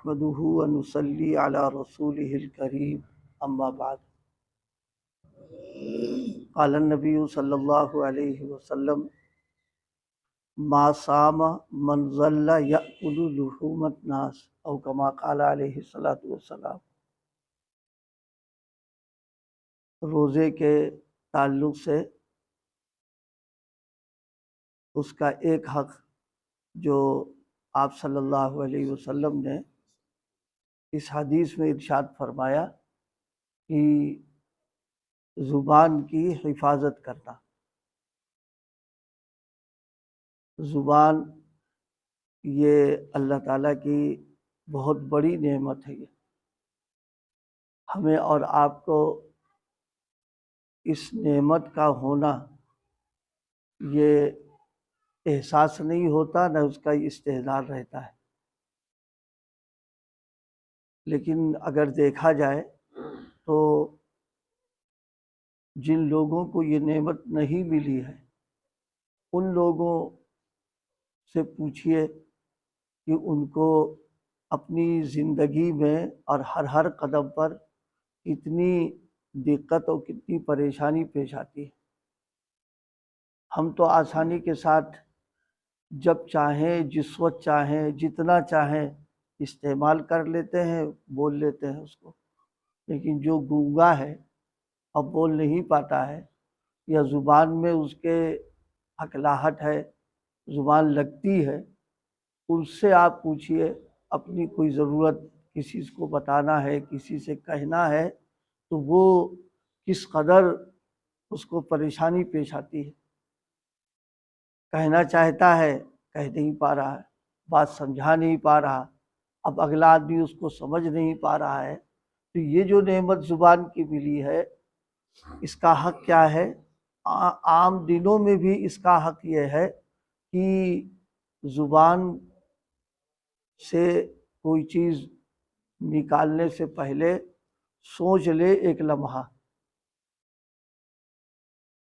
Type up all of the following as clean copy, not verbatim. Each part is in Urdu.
نحمده ونصلي على رسوله الكريم اما بعد قال النبي صلى الله عليه وسلم ما صام من ظل يأكل لحوم الناس او كما قال عليه الصلاة والسلام۔ روزے کے تعلق سے اس کا ایک حق جو آپ صلی اللہ علیہ وسلم نے اس حدیث میں ارشاد فرمایا کہ زبان کی حفاظت کرنا۔ زبان یہ اللہ تعالیٰ کی بہت بڑی نعمت ہے۔ ہمیں اور آپ کو اس نعمت کا ہونا یہ احساس نہیں ہوتا، نہ اس کا استحضار رہتا ہے۔ لیکن اگر دیکھا جائے تو جن لوگوں کو یہ نعمت نہیں ملی ہے ان لوگوں سے پوچھئے کہ ان کو اپنی زندگی میں اور ہر قدم پر کتنی دقت اور کتنی پریشانی پیش آتی ہے۔ ہم تو آسانی کے ساتھ جب چاہیں، جس وقت چاہیں، جتنا چاہیں استعمال کر لیتے ہیں، بول لیتے ہیں اس کو۔ لیکن جو گونگا ہے، اب بول نہیں پاتا ہے، یا زبان میں اس کے ہکلاہٹ ہے، زبان لگتی ہے، اس سے آپ پوچھئے اپنی کوئی ضرورت کسی کو بتانا ہے، کسی سے کہنا ہے، تو وہ کس قدر اس کو پریشانی پیش آتی ہے۔ کہنا چاہتا ہے، کہہ نہیں پا رہا ہے، بات سمجھا نہیں پا رہا، اب اگلا آدمی اس کو سمجھ نہیں پا رہا ہے۔ تو یہ جو نعمت زبان کی ملی ہے، اس کا حق کیا ہے؟ عام دنوں میں بھی اس کا حق یہ ہے کہ زبان سے کوئی چیز نکالنے سے پہلے سوچ لے ایک لمحہ۔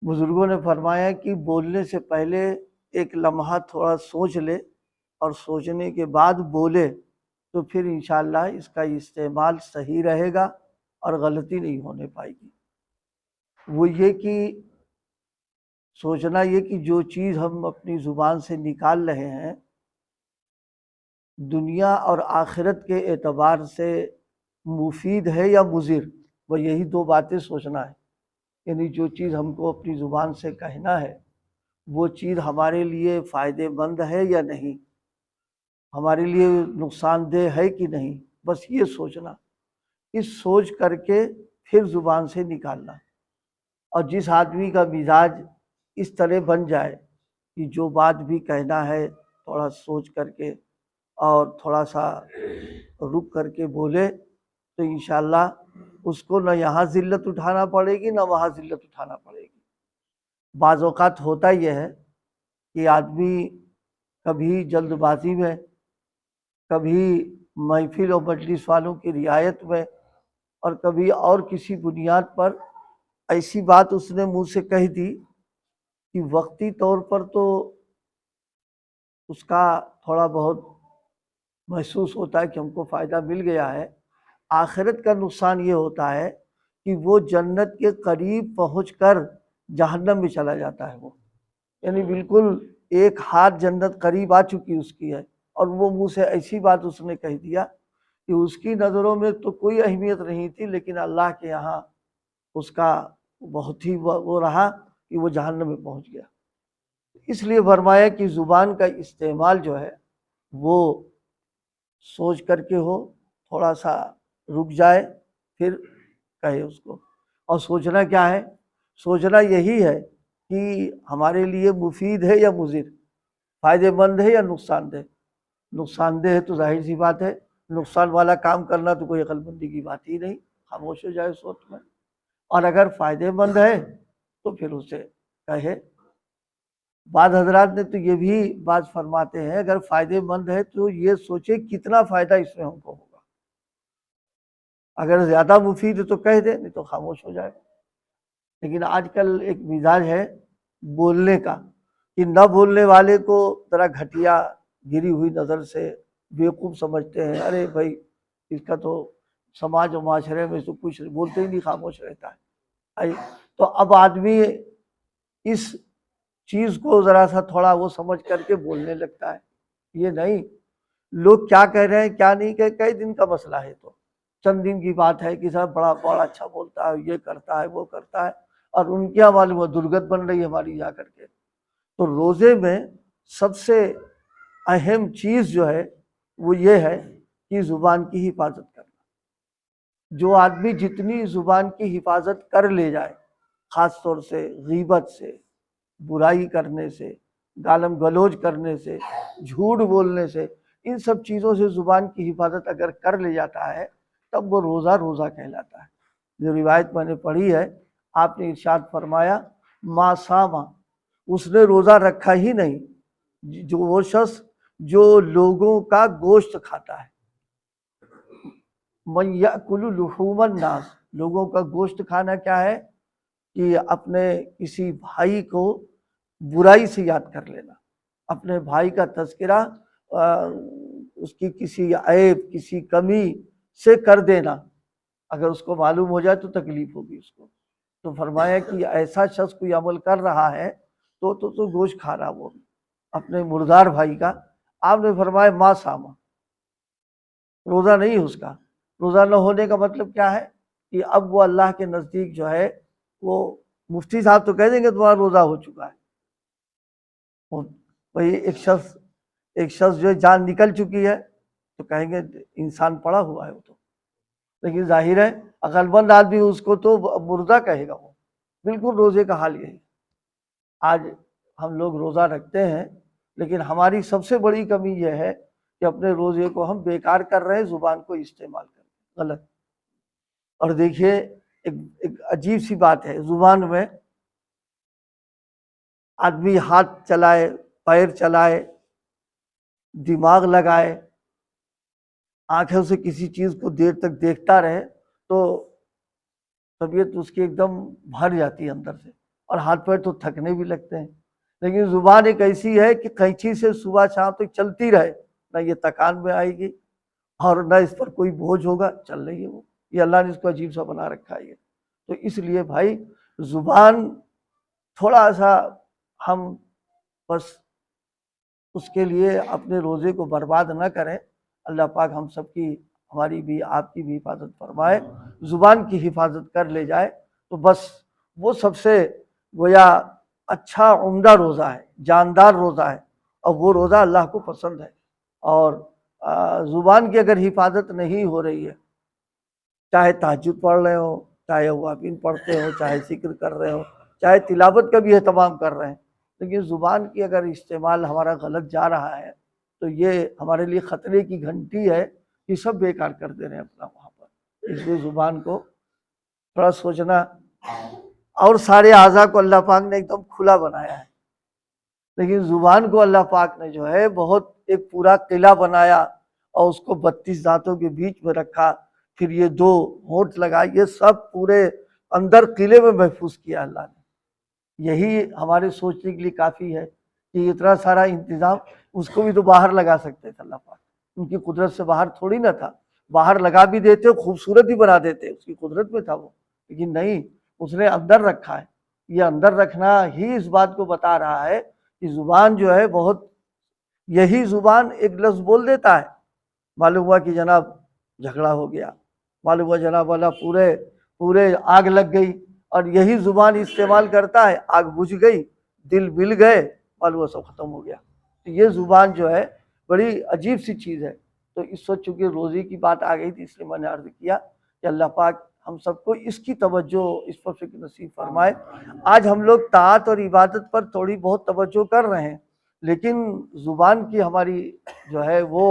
بزرگوں نے فرمایا کہ بولنے سے پہلے ایک لمحہ تھوڑا سوچ لے، اور سوچنے کے بعد بولے، تو پھر انشاءاللہ اس کا استعمال صحیح رہے گا اور غلطی نہیں ہونے پائے گی۔ وہ یہ کہ سوچنا یہ کہ جو چیز ہم اپنی زبان سے نکال رہے ہیں، دنیا اور آخرت کے اعتبار سے مفید ہے یا مضر، وہ یہی دو باتیں سوچنا ہے۔ یعنی جو چیز ہم کو اپنی زبان سے کہنا ہے، وہ چیز ہمارے لیے فائدہ مند ہے یا نہیں، ہمارے لیے نقصان دہ ہے کہ نہیں، بس یہ سوچنا۔ اس سوچ کر کے پھر زبان سے نکالنا۔ اور جس آدمی کا مزاج اس طرح بن جائے کہ جو بات بھی کہنا ہے تھوڑا سوچ کر کے اور تھوڑا سا رک کر کے بولے، تو انشاءاللہ اس کو نہ یہاں ذلت اٹھانا پڑے گی، نہ وہاں ذلت اٹھانا پڑے گی۔ بعض اوقات ہوتا یہ ہے کہ آدمی کبھی جلد بازی میں، کبھی محفل و مجلس والوں کی رعایت میں، اور کبھی اور کسی بنیاد پر ایسی بات اس نے منہ سے کہہ دی کہ وقتی طور پر تو اس کا تھوڑا بہت محسوس ہوتا ہے کہ ہم کو فائدہ مل گیا ہے۔ آخرت کا نقصان یہ ہوتا ہے کہ وہ جنت کے قریب پہنچ کر جہنم میں چلا جاتا ہے۔ وہ یعنی بالکل ایک ہاتھ جنت قریب آ چکی اس کی ہے، اور وہ منہ سے ایسی بات اس نے کہہ دیا کہ اس کی نظروں میں تو کوئی اہمیت نہیں تھی، لیکن اللہ کے یہاں اس کا بہت ہی وہ رہا کہ وہ جہنم میں پہنچ گیا۔ اس لیے فرمایا کہ زبان کا استعمال جو ہے وہ سوچ کر کے ہو، تھوڑا سا رک جائے پھر کہے اس کو۔ اور سوچنا کیا ہے؟ سوچنا یہی ہے کہ ہمارے لیے مفید ہے یا مضر، فائدہ مند ہے یا نقصان دہ۔ نقصان دہ ہے تو ظاہر سی بات ہے، نقصان والا کام کرنا تو کوئی عقل مندی کی بات ہی نہیں، خاموش ہو جائے اس وقت میں۔ اور اگر فائدہ مند ہے تو پھر اسے کہے۔ بعض حضرات نے تو یہ بھی بات فرماتے ہیں، اگر فائدہ مند ہے تو یہ سوچے کتنا فائدہ اس میں ہم کو ہوگا۔ اگر زیادہ مفید ہے تو کہہ دے، نہیں تو خاموش ہو جائے۔ لیکن آج کل ایک مزاج ہے بولنے کا کہ نہ بولنے والے کو ذرا گھٹیا گری ہوئی نظر سے بیوقوف سمجھتے ہیں۔ ارے بھائی اس کا تو سماج و معاشرے میں تو کچھ بولتے ہی نہیں، خاموش رہتا ہے۔ تو اب آدمی اس چیز کو ذرا سا تھوڑا وہ سمجھ کر کے بولنے لگتا ہے، یہ نہیں لوگ کیا کہہ رہے ہیں کیا نہیں، کہ کئی دن کا مسئلہ ہے، تو چند دن کی بات ہے کہ صاحب بڑا اچھا بولتا ہے، یہ کرتا ہے وہ کرتا ہے، اور ان کیا معلوم وہ درگت بن رہی ہے ہماری جا کر کے۔ تو روزے میں سب سے اہم چیز جو ہے وہ یہ ہے کہ زبان کی حفاظت کرنا۔ جو آدمی جتنی زبان کی حفاظت کر لے جائے، خاص طور سے غیبت سے، برائی کرنے سے، گالم گلوچ کرنے سے، جھوٹ بولنے سے، ان سب چیزوں سے زبان کی حفاظت اگر کر لے جاتا ہے تب وہ روزہ روزہ کہلاتا ہے۔ جو روایت میں نے پڑھی ہے، آپ نے ارشاد فرمایا ما صاما، اس نے روزہ رکھا ہی نہیں، جو وہ شخص جو لوگوں کا گوشت کھاتا ہے۔ من یأکل لحوم الناس، لوگوں کا گوشت کھانا کیا ہے کہ اپنے کسی بھائی کو برائی سے یاد کر لینا، اپنے بھائی کا تذکرہ اس کی کسی عیب کسی کمی سے کر دینا، اگر اس کو معلوم ہو جائے تو تکلیف ہوگی اس کو۔ تو فرمایا کہ ایسا شخص کوئی عمل کر رہا ہے تو گوشت کھا رہا وہ اپنے مردار بھائی کا۔ آپ نے فرمایا ما صاما، روزہ نہیں اس کا۔ روزہ نہ ہونے کا مطلب کیا ہے کہ اب وہ اللہ کے نزدیک جو ہے وہ مفتی صاحب تو کہہ دیں گے تمہارا روزہ ہو چکا ہے۔ وہی ایک شخص جو جان نکل چکی ہے تو کہیں گے انسان پڑا ہوا ہے وہ تو، لیکن ظاہر ہے عقل مند آدمی اس کو تو مردہ کہے گا۔ وہ بالکل روزے کا حال یہی۔ آج ہم لوگ روزہ رکھتے ہیں لیکن ہماری سب سے بڑی کمی یہ ہے کہ اپنے روزے کو ہم بیکار کر رہے ہیں، زبان کو استعمال کر رہے ہیں، غلط۔ اور دیکھیے ایک عجیب سی بات ہے، زبان میں آدمی ہاتھ چلائے، پیر چلائے، دماغ لگائے، آنکھوں سے کسی چیز کو دیر تک دیکھتا رہے تو طبیعت اس کی ایک دم بھر جاتی ہے اندر سے، اور ہاتھ پیر تو تھکنے بھی لگتے ہیں۔ لیکن زبان ایک ایسی ہے کہ قینچی سے صبح شام تک چلتی رہے، نہ یہ تکان میں آئے گی اور نہ اس پر کوئی بوجھ ہوگا، چل رہی ہے وہ۔ یہ اللہ نے اس کو عجیب سا بنا رکھا ہے۔ تو اس لیے بھائی زبان تھوڑا سا ہم بس اس کے لیے اپنے روزے کو برباد نہ کریں۔ اللہ پاک ہم سب کی، ہماری بھی آپ کی بھی حفاظت فرمائے۔ زبان کی حفاظت کر لے جائے تو بس وہ سب سے گویا اچھا عمدہ روزہ ہے، جاندار روزہ ہے، اور وہ روزہ اللہ کو پسند ہے۔ اور زبان کی اگر حفاظت نہیں ہو رہی ہے، چاہے تہجد پڑھ رہے ہو، چاہے اوابین پڑھتے ہو، چاہے ذکر کر رہے ہو، چاہے تلاوت کا بھی اہتمام کر رہے ہیں، لیکن زبان کی اگر استعمال ہمارا غلط جا رہا ہے تو یہ ہمارے لیے خطرے کی گھنٹی ہے کہ سب بیکار کر دے رہے ہیں اپنا وہاں پر۔ اس لیے زبان کو تھوڑا سوچنا، اور سارے اعضاء کو اللہ پاک نے ایک دم کھلا بنایا ہے، لیکن زبان کو اللہ پاک نے جو ہے بہت ایک پورا قلعہ بنایا اور اس کو 32 دانتوں کے بیچ میں رکھا، پھر یہ 2 ہونٹ لگائے، یہ سب پورے اندر قلعے میں محفوظ کیا اللہ نے۔ یہی ہمارے سوچنے کے لیے کافی ہے کہ اتنا سارا انتظام، اس کو بھی تو باہر لگا سکتے تھے اللہ پاک، ان کی قدرت سے باہر تھوڑی نہ تھا، باہر لگا بھی دیتے، خوبصورت بھی بنا دیتے، اس کی قدرت میں تھا وہ، لیکن نہیں، اس نے اندر رکھا ہے۔ یہ اندر رکھنا ہی اس بات کو بتا رہا ہے کہ زبان جو ہے بہت، یہی زبان ایک لفظ بول دیتا ہے، معلوم ہوا کہ جناب جھگڑا ہو گیا، معلوم ہوا جناب والا پورے آگ لگ گئی، اور یہی زبان استعمال کرتا ہے، آگ بجھ گئی، دل مل گئے، معلوم ہوا سب ختم ہو گیا۔ تو یہ زبان جو ہے بڑی عجیب سی چیز ہے۔ تو اس وقت چونکہ روزے کی بات آ گئی تھی اس لیے میں نے عرض کیا کہ اللہ پاک ہم سب کو اس کی توجہ، اس پر فکر نصیب فرمائے۔ آج ہم لوگ طاعت اور عبادت پر تھوڑی بہت توجہ کر رہے ہیں، لیکن زبان کی ہماری جو ہے وہ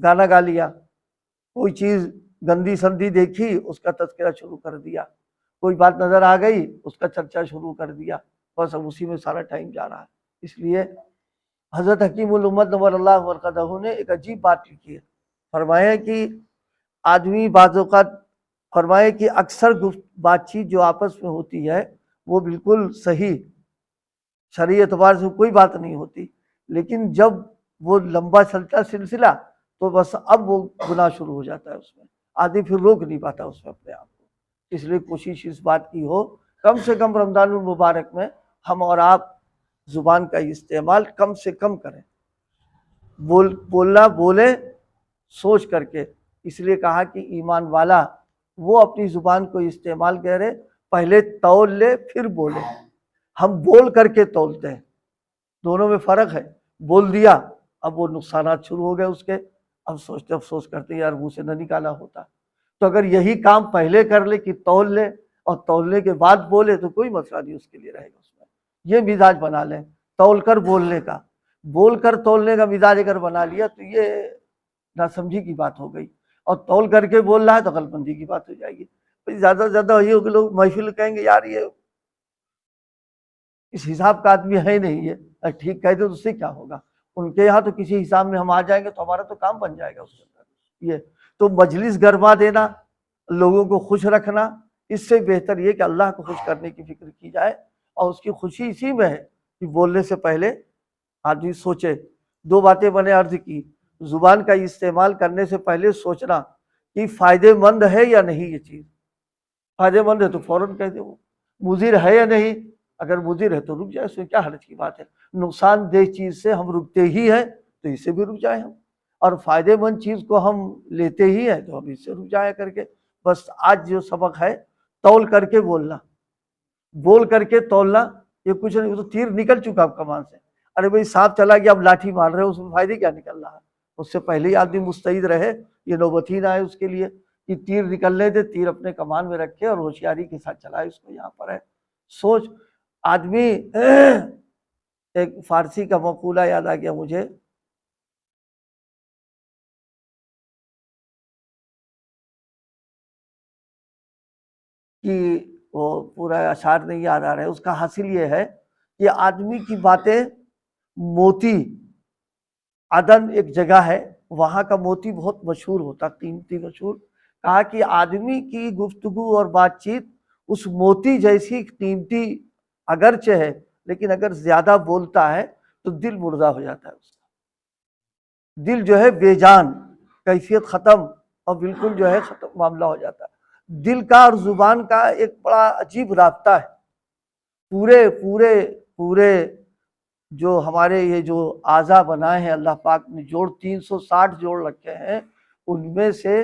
گانا گا لیا، کوئی چیز گندی سندی دیکھی اس کا تذکرہ شروع کر دیا، کوئی بات نظر آ گئی اس کا چرچا شروع کر دیا، بس اب اسی میں سارا ٹائم جا رہا ہے۔ اس لیے حضرت حکیم الامت نور اللہ مرقدہ نے ایک عجیب بات لکھی ہے، فرمایا کہ آدمی بعض اوقات، فرمایا کہ اکثر بات چیت جو آپس میں ہوتی ہے وہ بالکل صحیح، شرعی اعتبار سے کوئی بات نہیں ہوتی، لیکن جب وہ لمبا چلتا سلسلہ تو بس اب وہ گناہ شروع ہو جاتا ہے اس میں، آدمی پھر روک نہیں پاتا اس میں اپنے آپ کو۔ اس لیے کوشش اس بات کی ہو کم سے کم رمضان المبارک میں ہم اور آپ زبان کا استعمال کم سے کم کریں، بولنا بولے سوچ کر کے۔ اس لیے کہا کہ ایمان والا وہ اپنی زبان کو استعمال کرے، پہلے تول لے پھر بولے۔ ہم بول کر کے تولتے ہیں، دونوں میں فرق ہے۔ بول دیا، اب وہ نقصانات شروع ہو گئے اس کے، اب سوچتے افسوس کرتے یار منہ سے نہ نکالا ہوتا۔ تو اگر یہی کام پہلے کر لے کہ تول لے اور تولنے کے بعد بولے تو کوئی مسئلہ نہیں اس کے لیے رہے گا۔ اس میں یہ مزاج بنا لیں تول کر بولنے کا، بول کر تولنے کا مزاج اگر بنا لیا تو یہ ناسمجھی کی بات ہو گئی، اور تول کر کے بول رہا ہے تو عقل مندی کی بات ہو جائے گی۔ زیادہ سے زیادہ وہی ہوگا، لوگ محفل کہیں گے یار یہ اس حساب کا آدمی ہے نہیں، یہ ٹھیک کہہ دے تو اس سے کیا ہوگا۔ ان کے یہاں تو کسی حساب میں ہم آ جائیں گے تو ہمارا تو کام بن جائے گا اس کے اندر۔ یہ تو مجلس گرما دینا، لوگوں کو خوش رکھنا، اس سے بہتر یہ کہ اللہ کو خوش کرنے کی فکر کی جائے، اور اس کی خوشی اسی میں ہے کہ بولنے سے پہلے آدمی سوچے۔ دو باتیں میں نے عرض کی، زبان کا استعمال کرنے سے پہلے سوچنا کہ فائدے مند ہے یا نہیں، یہ چیز فائدے مند ہے تو فوراً کہہ دے، وہ مضر ہے یا نہیں، اگر مضر ہے تو رک جائے، اس میں کیا حرج کی بات ہے۔ نقصان دہ چیز سے ہم رکتے ہی ہیں تو اس سے بھی رک جائیں ہم، اور فائدے مند چیز کو ہم لیتے ہی ہیں تو ہم اس سے رک جایا کر کے۔ بس آج جو سبق ہے تول کر کے بولنا، بول کر کے تولنا، یہ کچھ نہیں، وہ تو تیر نکل چکا اب کمان سے۔ ارے بھائی سانپ چلا گیا اب لاٹھی مار رہے، اس میں فائدے کیا نکل رہا ہے؟ اس سے پہلے ہی آدمی مستعد رہے، یہ نوبت ہی نہ آئے اس کے لیے کہ تیر نکلنے دے، تیر اپنے کمان میں رکھے اور ہوشیاری کے ساتھ چلائے اس کو۔ یہاں پر ہے سوچ آدمی۔ ایک فارسی کا مقولہ یاد آ گیا مجھے کہ وہ پورا اشعار نہیں یاد آ رہا ہے، اس کا حاصل یہ ہے کہ آدمی کی باتیں موتی، عدن ایک جگہ ہے وہاں کا موتی بہت مشہور ہوتا، قیمتی مشہور۔ کہا کہ آدمی کی گفتگو اور بات چیت اس موتی جیسی قیمتی اگرچہ ہے، لیکن اگر زیادہ بولتا ہے تو دل مردہ ہو جاتا ہے اس کا، دل جو ہے بے جان، کیفیت ختم، اور بالکل جو ہے ختم معاملہ ہو جاتا ہے۔ دل کا اور زبان کا ایک بڑا عجیب رابطہ ہے۔ پورے پورے پورے جو ہمارے یہ جو اعضاء بنائے ہیں اللہ پاک نے، جوڑ 360 جوڑ رکھے ہیں، ان میں سے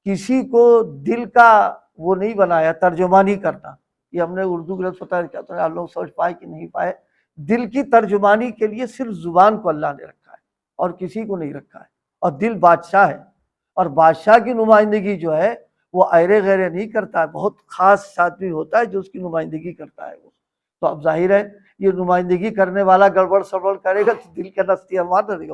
کسی کو دل کا وہ نہیں بنایا ترجمانی کرنا۔ یہ ہم نے اردو کے لفظ پتہ ہے کیا آپ لوگ سمجھ پائے کہ نہیں پائے، دل کی ترجمانی کے لیے صرف زبان کو اللہ نے رکھا ہے اور کسی کو نہیں رکھا ہے، اور دل بادشاہ ہے، اور بادشاہ کی نمائندگی جو ہے وہ ایرے غیرے نہیں کرتا ہے، بہت خاص آدمی ہوتا ہے جو اس کی نمائندگی کرتا ہے وہ۔ تو اب ظاہر ہے یہ نمائندگی کرنے والا گڑبڑ سڑبڑ کرے گا تو دل کا نستی مار دے گا،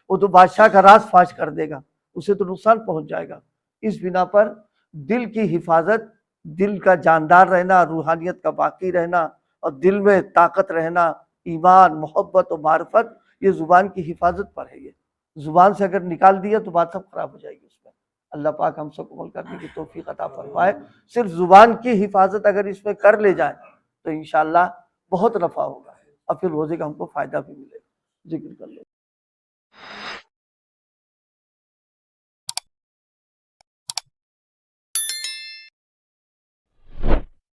وہ تو بادشاہ کا راز فاش کر دے گا، اسے تو نقصان پہنچ جائے گا۔ اس بنا پر دل کی حفاظت، دل کا جاندار رہنا، روحانیت کا باقی رہنا، اور دل میں طاقت رہنا، ایمان، محبت و معرفت، یہ زبان کی حفاظت پر ہے۔ یہ زبان سے اگر نکال دیا تو بات سب خراب ہو جائے گی اس میں۔ اللہ پاک ہم سب کو عمل کرنے کی توفیق عطا فرمائے۔ صرف زبان کی حفاظت اگر اس میں کر لے جائیں تو انشاءاللہ بہت نفع ہوگا، اور پھر روزے کا ہم کو فائدہ بھی ملے گا۔ ذکر کر لیں۔